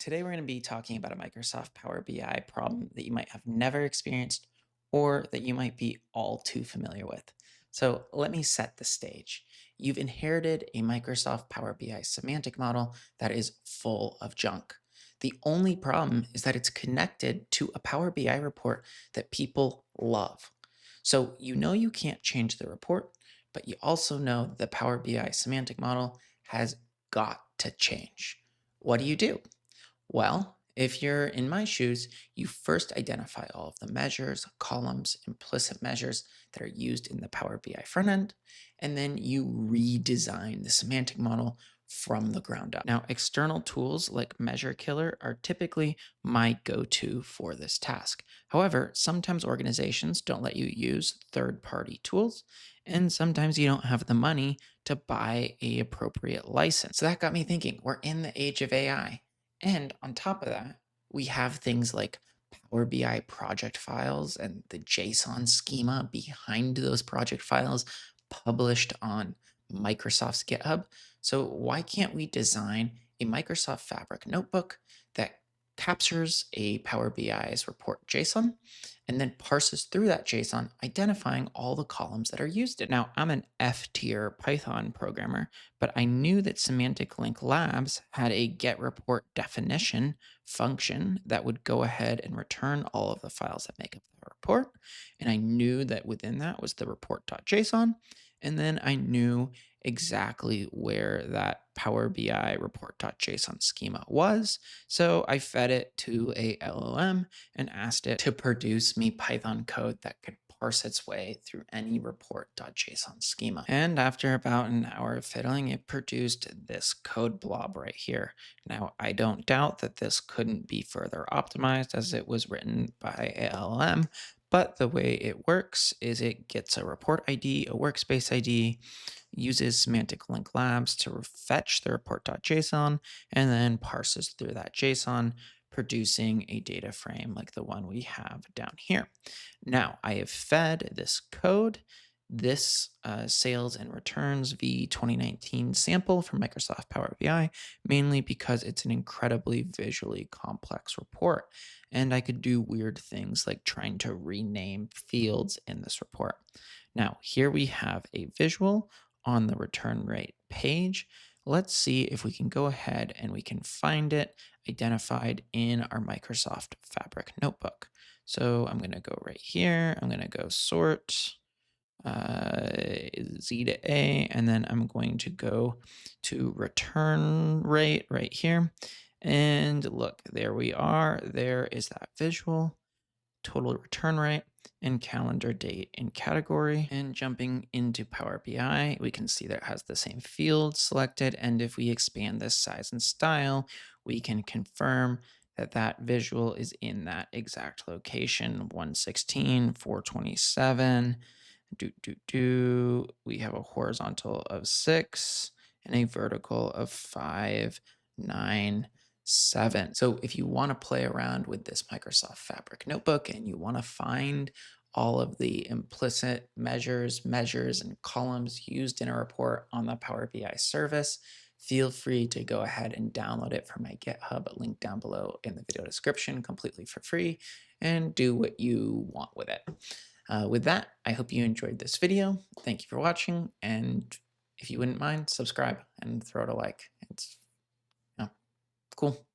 Today we're going to be talking about a Microsoft Power BI problem that you might have never experienced or that you might be all too familiar with. So let me set the stage. You've inherited a Microsoft Power BI semantic model that is full of junk. The only problem is that it's connected to a Power BI report that people love. So you know you can't change the report, but you also know the Power BI semantic model has got to change. What do you do? Well, if you're in my shoes, you first identify all of the measures, columns, implicit measures that are used in the Power BI front end, and then you redesign the semantic model from the ground up. Now, external tools like Measure Killer are typically my go to for this task. However, sometimes organizations don't let you use third party tools, and sometimes you don't have the money to buy a appropriate license. So that got me thinking, we're in the age of AI. And on top of that, we have things like Power BI project files and the JSON schema behind those project files published on Microsoft's GitHub. So, why can't we design a Microsoft Fabric notebook that captures a Power BI's report JSON and then parses through that JSON, identifying all the columns that are used in it? Now, I'm an F tier Python programmer, but I knew that Semantic Link Labs had a get report definition function that would go ahead and return all of the files that make up the report. And I knew that within that was the report.json. And then I knew exactly where that Power BI report.json schema was. So I fed it to a LLM and asked it to produce me Python code that could parse its way through any report.json schema. And after about an hour of fiddling, it produced this code blob right here. Now, I don't doubt that this couldn't be further optimized as it was written by a LLM, but the way it works is it gets a report ID, a workspace ID, uses Semantic Link Labs to fetch the report.json, and then parses through that JSON, producing a data frame like the one we have down here. Now, I have fed this code, this sales and returns v 2019 sample from Microsoft Power BI, mainly because it's an incredibly visually complex report. And I could do weird things like trying to rename fields in this report. Now, here we have a visual on the return rate page. Let's see if we can go ahead and we can find it identified in our Microsoft Fabric notebook. So I'm going to go right here. I'm going to go sort Z to A, and then I'm going to go to return rate right here. And look, there we are. There is that visual, total return rate, and calendar date in category. And jumping into Power BI, we can see that it has the same field selected. And if we expand this size and style, we can confirm that that visual is in that exact location, 116, 427. We have a horizontal of 6 and a vertical of 5, 9, 7. So if you want to play around with this Microsoft Fabric notebook and you want to find all of the implicit measures, and columns used in a report on the Power BI service, feel free to go ahead and download it from my GitHub link down below in the video description completely for free and do what you want with it. With that, I hope you enjoyed this video. Thank you for watching, and if you wouldn't mind, subscribe and throw it a like. It's cool.